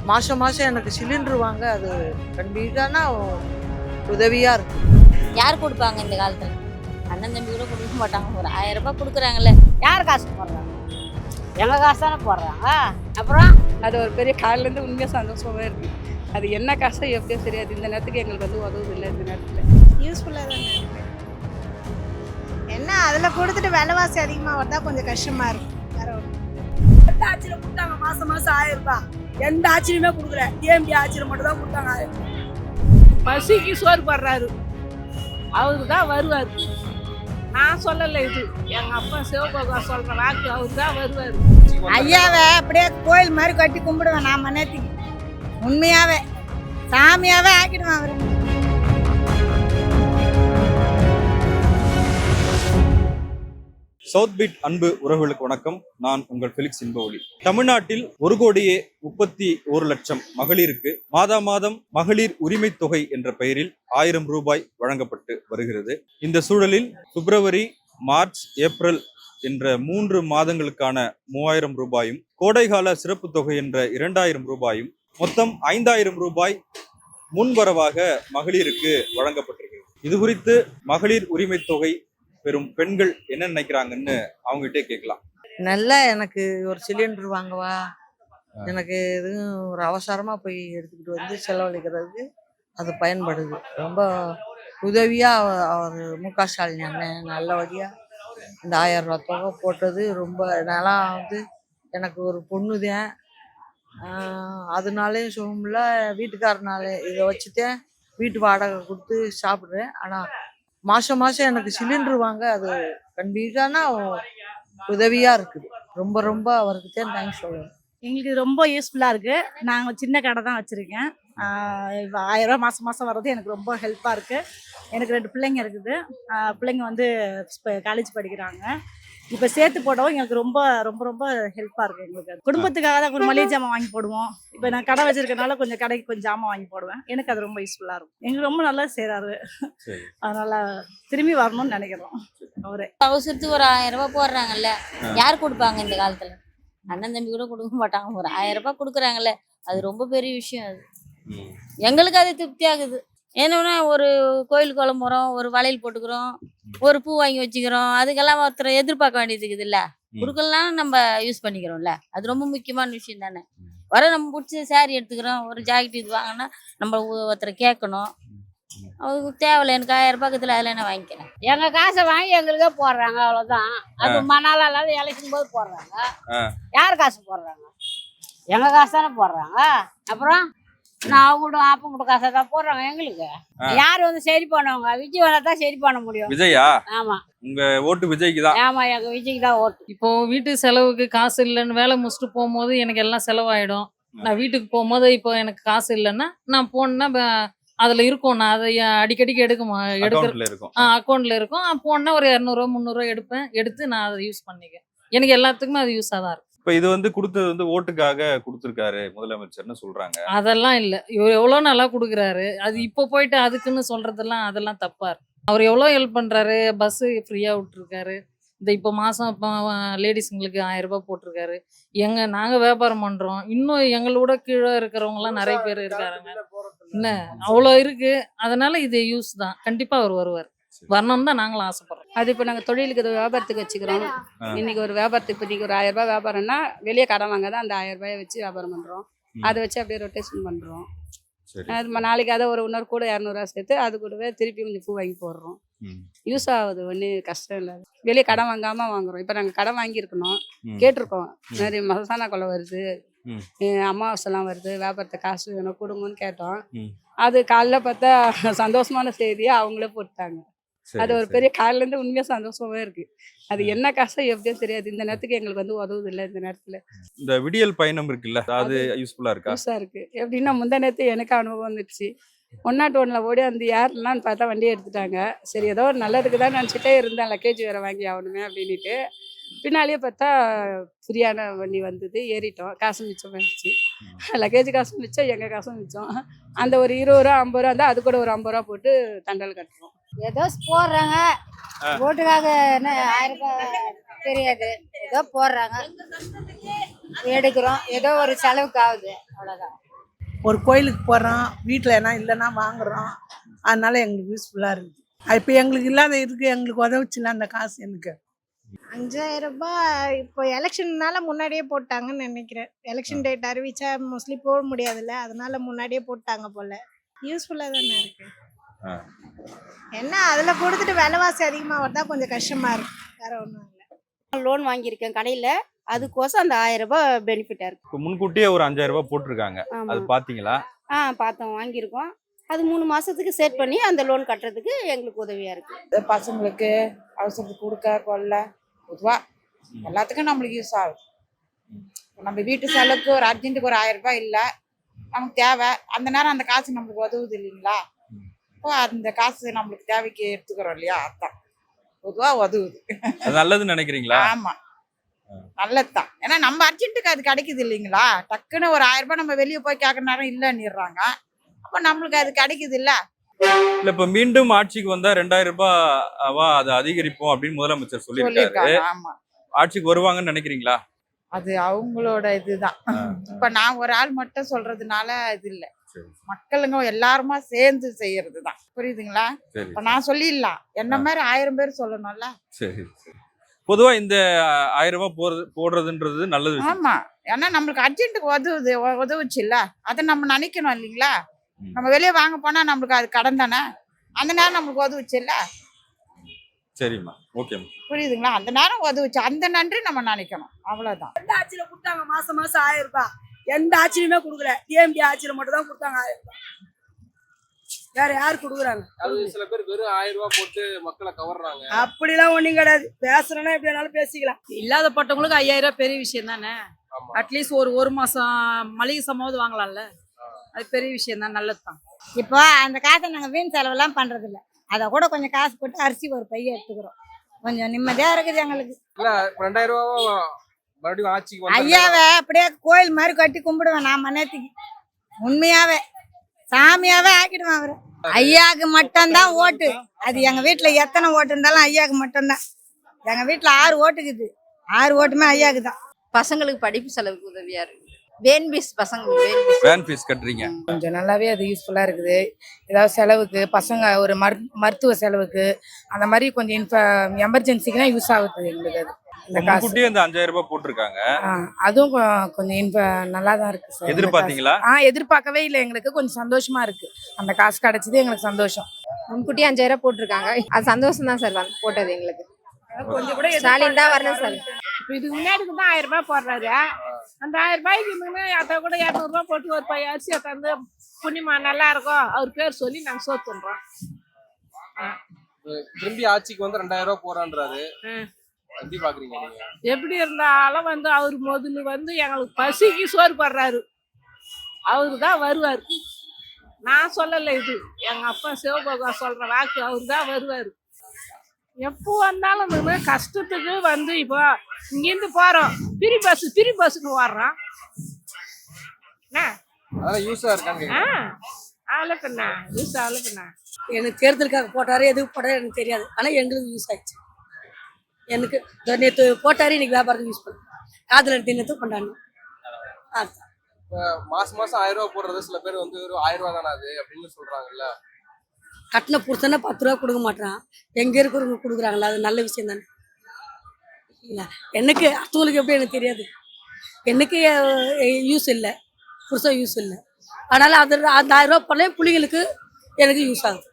மாதம் மாதம் எனக்கு சிலிண்டர் வாங்க அது கண்டிப்பான உதவியாக இருக்குது. யார் கொடுப்பாங்க இந்த காலத்தில்? அண்ணன் தம்பி கூட கொடுக்க மாட்டாங்க. ஒரு 1000 ரூபாய் கொடுக்குறாங்கல்ல, யார் காசு போடுறாங்க? எங்கள் காசு தானே போடுறாங்க. அப்புறம் அது ஒரு பெரிய காலிலேருந்து உண்மையாக சந்தோஷமாக இருக்குது. அது என்ன காசோ எப்படியோ தெரியாது. இந்த நேரத்துக்கு எங்களுக்கு வந்து உதவுது இல்லை. இந்த நேரத்தில் யூஸ்ஃபுல்லாக தானே இருக்குது. என்ன அதில் கொடுத்துட்டு விலைவாசி அதிகமாக வந்தால் கொஞ்சம் கஷ்டமாக இருக்கும். வேற எந்த ஆட்சியில் கொடுத்தாங்க மாதம் 1000 ரூபாய்? எந்த ஆட்சியுமே கொடுக்கல. டிஎம்டி ஆட்சியில் மட்டும் தான் கொடுத்தாங்க 1000 ரூபாய். பசிக்கு சோறு போடுறாரு, அவருக்கு தான் வருவார். நான் சொல்லலை, இது எங்கள் அப்பா சிவபகவான் சொல்கிற வாக்கு. அவரு தான் வருவார். ஐயாவை அப்படியே கோயில் மாதிரி கட்டி கும்பிடுவேன் நான் மனத்துக்கு. உண்மையாகவே சாமியாகவே ஆக்கிடுவேன் அவர். சவுத் பீட் அன்பு உறவுகளுக்கு வணக்கம். நான் உங்கள் ஃபெலிக்ஸ் இன்பவொளி. தமிழ்நாட்டில் 1,01,00,000 மகளிருக்கு மாதம் மகளிர் உரிமை தொகை என்ற பெயரில் 1000 ரூபாய் வழங்கப்பட்டு வருகிறது. இந்த சூழலில் பிப்ரவரி, மார்ச், ஏப்ரல் என்ற 3 மாதங்களுக்கான 3000 ரூபாயும், கோடைகால சிறப்பு தொகை என்ற 2000 ரூபாயும், மொத்தம் 5000 ரூபாய் முன்வரவாக மகளிருக்கு வழங்கப்பட்டிருக்கிறது. இது குறித்து மகளிர் உரிமை தொகை பெரும் பெண்கள் என்ன நினைக்கிறாங்கன்னு அவங்ககிட்டே கேட்கலாம். நல்லா எனக்கு ஒரு சிலிண்டர் வாங்கவா, எனக்கு எதுவும் ஒரு அவசரமாக போய் எடுத்துக்கிட்டு வந்து செலவழிக்கிறதுக்கு அது பயன்படுது. ரொம்ப உதவியாக அவர் மு.க. ஸ்டாலின் அண்ணன் நல்ல வழியாக இந்த 1000 ரூபா தொகை போட்டது ரொம்ப நல்லா வந்து எனக்கு ஒரு பொண்ணு தான். அதனாலேயும் சுகமில்ல, வீட்டுக்காரனாலே இதை வச்சுட்டேன் வீட்டு வாடகை கொடுத்து சாப்பிட்றேன். ஆனால் மாதம் மாதம் எனக்கு சிலிண்டர் வாங்க அது கண்டிப்பான உதவியாக இருக்குது. ரொம்ப ரொம்ப அவருக்கு தான் தேங்க்ஸ் சொல்லுவேன். எங்களுக்கு ரொம்ப யூஸ்ஃபுல்லாக இருக்குது. நாங்கள் சின்ன கடை தான் வச்சுருக்கேன். இப்போ 1000 ரூபா மாதம் வர்றது எனக்கு ரொம்ப ஹெல்ப்பாக இருக்குது. எனக்கு 2 பிள்ளைங்க இருக்குது. பிள்ளைங்க வந்து காலேஜ் படிக்கிறாங்க. இப்போ சேர்த்து போடவும் எங்களுக்கு ரொம்ப ரொம்ப ரொம்ப ஹெல்ப்பாக இருக்குது. எங்களுக்கு குடும்பத்துக்காக தான் கொஞ்சம் மளிகை ஜாமான் வாங்கி போடுவோம். இப்போ நான் கடை வச்சிருக்கனால கொஞ்சம் கடைக்கு கொஞ்சம் ஜாமான் வாங்கி போடுவேன். எனக்கு அது ரொம்ப யூஸ்ஃபுல்லாக இருக்கும். எங்களுக்கு ரொம்ப நல்லா செய்கிறாரு. அதனால் திரும்பி வரணும்னு நினைக்கிறோம். அவரே அவசரத்துக்கு ஒரு 1000 ரூபாய் போடுறாங்கல்ல, யார் கொடுப்பாங்க இந்த காலத்தில்? அண்ணன் தம்பி கூட கொடுக்க மாட்டாங்க. ஒரு 1000 ரூபாய் கொடுக்குறாங்கல்ல, அது ரொம்ப பெரிய விஷயம். அது எங்களுக்கு அது திருப்தி ஆகுது. ஏன்னா ஒரு கோயில் குளம் போகிறோம், ஒரு வளையல் போட்டுக்கிறோம், ஒரு பூ வாங்கி வச்சுக்கிறோம். அதுக்கெல்லாம் ஒருத்தர் எதிர்பார்க்க வேண்டியது இருக்குது இல்லை. கொடுக்கலாம் நம்ம யூஸ் பண்ணிக்கிறோம்ல, அது ரொம்ப முக்கியமான விஷயம் தானே. நம்ம பிடிச்ச சாரி எடுத்துக்கிறோம், ஒரு ஜாக்கெட் இது வாங்கினா நம்ம ஒருத்தரை கேட்கணும். அவங்களுக்கு தேவையில்ல, எனக்கு 1000 ரூபாய்க்கு அதில் என்ன வாங்கிக்கிறேன். எங்கள் காசை வாங்கி எங்களுக்கே போடுறாங்க, அவ்வளோதான். அது மணால இல்லாத எலெக்ஷன் போது போடுறாங்க. யார் காசு போடுறாங்க? எங்கள் காசு தானே போடுறாங்க. அப்புறம் நான் கூட ஆப்பம் கூட காசை தான் போடுறாங்க எங்களுக்கு. யார் வந்து சரி பண்ணுவாங்க? விஜய் வந்தா தான் சரி பண்ண முடியும். விஜயா? ஆமா, உங்க ஓட்டு விஜய்க்கு தான். ஆமா, எங்க விஜய்க்கு தான் ஓட்டு. இப்போ வீட்டு செலவுக்கு காசு இல்லைன்னு வேலை முடிச்சுட்டு போகும்போது எனக்கு எல்லாம் செலவாயிடும். நான் வீட்டுக்கு போகும்போது இப்போ எனக்கு காசு இல்லைன்னா நான் போனேன்னா அதுல இருக்கும். நான் அதை அடிக்கடிக்கு அக்கௌண்ட்ல இருக்கும். போனா ஒரு 200 ரூபா 300 ரூபா எடுத்து நான் அதை யூஸ் பண்ணிக்கேன். எனக்கு எல்லாத்துக்குமே அது யூஸா தான் இருக்கும். இப்ப இது வந்து கொடுத்தது வந்து ஓட்டுக்காக கொடுத்திருக்காரு முதலமைச்சர்னு சொல்றாங்க. அதெல்லாம் இல்ல, இவர் எவ்வளவு நல்லா கொடுக்குறாரு. அது இப்போ போயிட்டு அதுக்குன்னு சொல்றதெல்லாம் அதெல்லாம் தப்பா இருக்கு. அவர் எவ்வளவு ஹெல்ப் பண்றாரு. பஸ் ஃப்ரீயா விட்டுருக்காரு. இந்த இப்போ மாசம் லேடிஸுங்களுக்கு 1000 ரூபாய் போட்டிருக்காரு. நாங்க வியாபாரம் பண்றோம். இன்னும் எங்களோட கீழே இருக்கிறவங்க எல்லாம் நிறைய பேர் இருக்காருங்க. என்ன அவ்வளோ இருக்கு. அதனால இது யூஸ் தான். கண்டிப்பா அவர் வருவார். வரணும்னு தான் நாங்களும் ஆசைப்படுறோம். அது இப்போ நாங்கள் தொழிலுக்கு வியாபாரத்துக்கு வச்சுக்கிறோம். இன்னைக்கு ஒரு வியாபாரத்துக்கு இப்போ இன்னைக்கு ஒரு 1000 ரூபாய் வியாபாரம்னா வெளியே கடன் வாங்க தான் அந்த 1000 ரூபாயை வச்சு வியாபாரம் பண்ணுறோம். அதை வச்சு அப்படியே ரொட்டேஷன் பண்ணுறோம். அது நாளைக்கு அதை ஒரு இன்னொரு கூட 200 ரூபா சேர்த்து அது கூடவே திருப்பி கொஞ்சம் பூ வாங்கி போடுறோம். யூஸ் ஆகுது, ஒன்றும் கஷ்டம் இல்லை. வெளியே கடன் வாங்காமல் வாங்குறோம். இப்போ நாங்கள் கடன் வாங்கியிருக்கணும், கேட்டிருக்கோம். நிறைய மசானா கொலை வருது, அமாவாசைலாம் வருது, வியாபாரத்தை காசு வேணும் கொடுங்கன்னு கேட்டோம். அது காலைல பார்த்தா சந்தோஷமான செய்தியாக அவங்களே போட்டாங்க. அது ஒரு பெரிய காலிலேருந்து உண்மையாக சந்தோஷமாவே இருக்கு. அது என்ன காசோ எப்படியோ தெரியாது. இந்த நேரத்துக்கு எங்களுக்கு வந்து உதவுது இல்லை. இந்த நேரத்தில் இந்த விடியல் பயணம் இருக்குல்ல, அது யூஸ்ஃபுல்லா இருக்கா? யூஸாக இருக்கு. எப்படின்னா முந்தா நேரத்து எனக்கு அனுபவம் வந்துடுச்சு. 101 ஓடி அந்த யாருலான்னு பார்த்தா வண்டியை எடுத்துட்டாங்க. சரி ஏதோ ஒரு நல்லதுக்கு தான் நினச்சிட்டே இருந்தேன். லக்கேஜ் வேறு வாங்கி ஆகணுமே அப்படின்ட்டு. பின்னாலேயே பார்த்தா ஃப்ரீயான வண்டி வந்தது. ஏறிட்டோம். காசு மிச்சம் வந்துச்சு. லக்கேஜ் காசும் மிச்சம், எங்கள் காசும் மிச்சம். அந்த ஒரு 20 ரூபா 50 ரூபா இருந்தால் அது கூட ஒரு 50 ரூபா போட்டு தண்டல் கட்டுறோம். ஏதோ போடுறாங்க ஓட்டுக்காக. என்ன 1000 ரூபாய் தெரியாது, ஏதோ போடுறாங்க எடுக்கிறோம். ஏதோ ஒரு செலவுக்கு ஆகுது, அவ்வளோதான். ஒரு கோயிலுக்கு போகிறோம், வீட்டில் என்ன இல்லைன்னா வாங்குறோம். அதனால எங்களுக்கு யூஸ்ஃபுல்லாக இருக்குது. இப்போ எங்களுக்கு இல்லாத இருக்குது, எங்களுக்கு உதவுச்சுல அந்த காசு எனக்கு. 5000 ரூபாய் இப்போ எலெக்ஷன்னால முன்னாடியே போட்டாங்கன்னு நினைக்கிறேன். எலெக்ஷன் டேட் அறிவிச்சா மோஸ்ட்லி போட முடியாதுல்ல, அதனால முன்னாடியே போட்டாங்க போல. யூஸ்ஃபுல்லாக தானே இருக்கு. ஆ. என்ன அதில் கொடுத்துட்டு விலைவாசி அதிகமாக வருதா கொஞ்சம் கஷ்டமா இருக்கு, வேற ஒன்றும் இல்லை. லோன் வாங்கியிருக்கேன் கடையில், அதுக்கோசம் அந்த 1000 ரூபாய் பெனிஃபிட்டாக இருக்குது. இப்போ முன்கூட்டியே ஒரு 5000 ரூபாய் போட்டிருக்காங்க, அது ஆமாம். பாத்தீங்களா? பார்த்தோம், வாங்கியிருக்கோம். அது 3 மாதத்துக்கு செட் பண்ணி அந்த லோன் கட்டுறதுக்கு எங்களுக்கு உதவியாக இருக்குது. பசங்களுக்கு அவசரத்துக்கு கொடுக்க கொள்ள பொதுவாக எல்லாத்துக்கும் நம்மளுக்கு யூஸ் ஆகுது. நம்ம வீட்டு செலவுக்கு ஒரு அர்ஜென்ட்டுக்கு ஒரு 1000 ரூபாய் இல்லை, நமக்கு தேவை, அந்த நேரம் அந்த காசு நம்மளுக்கு உதவுது இல்லைங்களா? இப்போ அந்த காசு நம்மளுக்கு தேவைக்கு எடுத்துக்கிறோம் இல்லையா, அதான் பொதுவாக உதவுது. அது நல்லதுன்னு நினைக்கிறீங்களா? ஆமா, நல்லதுதான். ஏன்னா நம்ம அர்ஜென்ட்டுக்கு அது கிடைக்குது இல்லைங்களா? டக்குன்னு ஒரு 1000 ரூபாய் நம்ம வெளியே போய் கேட்குற நேரம் இல்லைன்னுறாங்க, அப்போ நம்மளுக்கு அது கிடைக்குது இல்ல. இல்ல இப்ப மீண்டும் ஆட்சிக்கு வந்தா 2000 ரூபாவா அதை அதிகரிப்போம் அப்படின்னு முதலமைச்சர் சொல்லியிருக்காரு. சொல்லியிருக்காங்க. ஆமா, ஆட்சிக்கு வருவாங்கன்னு நினைக்கிறீங்களா? அது அவங்களோட இதுதான். இப்ப நான் ஒரு ஆள் மட்டும் சொல்றதுனால இது இல்ல, மக்களுங்க எல்லாருமா சேர்ந்து செய்யறது தான். புரியுதுங்களா? சரி இப்ப நான் சொல்லிடலாம், என்ன மாதிரி 1000 பேர் சொல்லணும்ல. சரி சரி. பொதுவா இந்த 1000 ரூபாய் போடுறதுன்றது நல்லது விஷயம். ஆமா, ஏன்னா நம்மளுக்கு அர்ஜென்ட்டுக்கு உதவுச்சு இல்ல, அதை நம்ம நினைக்கணும் இல்லைங்களா? நம்ம வெளியே வாங்க போனா நம்மளுக்கு அது கடன் தானே, அந்த நேரம் நம்மளுக்கு உதவுச்சு இல்ல. சரிம்மா, ஓகேம்மா. புரியுதுங்களா? அந்த நேரம் உதவுச்சு, அந்த நன்றி நம்ம நினைக்கணும், அவ்வளவுதான். எந்த ஆட்சியில கொடுத்தாங்க மாசம் 1000 ரூபாய்? எந்த ஆட்சியுமே கொடுக்கல. டிஎம்கே ஆட்சியில மட்டும் தான் கொடுத்தாங்க 1000 ரூபாய். வேற யாரு கொடுக்குறாங்க? சில பேர் வெறும் 1000 ரூபாய் போட்டு மக்களை கவர்றாங்க. அப்படிலாம் ஒண்ணும் கிடையாது. பேசுறேன்னா எப்படி வேணாலும் பேசிக்கலாம். இல்லாதப்பட்டவங்களுக்கு 5000 ரூபாய் பெரிய விஷயம் தானே. ஆமா. அட்லீஸ்ட் ஒரு மாசம் மளிகை சாமாவது வாங்கலாம்ல, அது பெரிய விஷயம் தான், நல்லது தான். இப்போ அந்த காசை நாங்கள் வீண் செலவெல்லாம் பண்றது இல்லை, அதை கூட கொஞ்சம் காசு போட்டு அரிசி ஒரு பைய எடுத்துக்கிறோம், கொஞ்சம் நிம்மதியா இருக்குது எங்களுக்கு. இல்ல 2000 ரூபாய் மறுபடியும் ஆட்சிக்கு வந்தா ஐயாவை அப்படியே கோயில் மாதிரி கட்டி கும்பிடுவேன் நான் மனத்துக்கு, உண்மையாவே சாமியாவே ஆக்கிடுவேன் அவரு. ஐயாவுக்கு மட்டும்தான் ஓட்டு. அது எங்க வீட்டுல எத்தனை ஓட்டு இருந்தாலும் ஐயாவுக்கு மட்டும்தான். எங்க வீட்டுல 6 ஓட்டுக்குது, 6 ஓட்டுமே ஐயாவுக்கு தான். பசங்களுக்கு படிப்பு செலவுக்கு உதவியா இருக்கு. வேன் ஃபீஸ் கட்டுறீங்க. கொஞ்சம் நல்லாவே அது யூஸ்ஃபுல்லா இருக்குது. ஏதாவது செலவுக்கு பசங்க ஒரு மருத்துவ செலவுக்கு அந்த மாதிரி கொஞ்சம் எமர்ஜென்சிக்கு தான் யூஸ் ஆகுது எங்களுக்கு. அது இந்த காசு முன்கூட்டியே இந்த 5000 ரூபாய் போட்டிருக்காங்க, அதுவும் கொஞ்சம் நல்லா தான் இருக்கு சார். எதிர்பார்த்தீங்களா? எதிர்பார்க்கவே இல்லை, எங்களுக்கு கொஞ்சம் சந்தோஷமா இருக்கு. அந்த காசு கிடைச்சது எங்களுக்கு சந்தோஷம். முன்கூட்டியே 5000 ரூபாய் போட்டிருக்காங்க, அது சந்தோஷம் தான் சார் போட்டது எங்களுக்கு. கொஞ்சம் கூட ஸ்டாலின் தான் வரணும் சார். இப்போ இதுக்கு முன்னாடிக்கு தான் 1000 ரூபாய் போடுறாரு. அந்த 1000 ரூபாய்க்கு அதை கூட 200 ரூபாய் போட்டு ஒரு பைய அரிசியை தந்து புண்ணியமா நல்லா இருக்கும் அவர் பேர் சொல்லி நாங்கள் சோறு பண்றோம். திரும்பி ஆட்சிக்கு வந்து 2000 ரூபாய் போறான்றாரு, எப்படி பாக்குறீங்க நீங்க? எப்படி இருந்தாலும் அவர் முதல்ல எங்களுக்கு பசிக்கு சோறு போடுறாரு, அவரு தான் வருவார். நான் சொல்லலை, இது எங்க அப்பா சிவபகவான் சொல்ற வாக்கு, அவரு தான் வருவார். எப்போ வந்தாலும் கஷ்டத்துக்கு இப்போ இங்கேருந்து போறோம், பிரி பஸ்ஸுக்கு வர்றோம். அதெல்லாம் யூஸா இருக்கான்னு அவ்வளோக்கண்ணா யூஸ் அவ்வளோக்கண்ணா. எனக்கு தேர்தலுக்காக போட்டாரு, எதுக்கு போட்டாரு எனக்கு தெரியாது, ஆனால் எங்களுக்கு யூஸ் ஆயிடுச்சு. எனக்கு நேற்று போட்டாரு, இன்னைக்கு வியாபாரத்துக்கு யூஸ் பண்ணேன், காதல் எடுத்து நேற்று கொண்டாடணும். மாசம் 1000 ரூபாய் போடுறது சில பேர் வந்து ஒரு 1000 ரூபாய் தானே அது அப்படின்னு சொல்றாங்கல்ல. கட்டின புருஷனை 10 ரூபா கொடுக்க மாட்டான், எங்க இருக்கிறவங்க கொடுக்குறாங்களா, அது நல்ல விஷயம் தானே. இல்லை எனக்கு அடுத்தவங்களுக்கு எப்படி எனக்கு தெரியாது, எனக்கு யூஸ் இல்லை, புருஷன் யூஸ் இல்லை, அதனால அது அந்த 1000 ரூபா போடல பிள்ளைங்களுக்கு எனக்கு யூஸ் ஆகுது.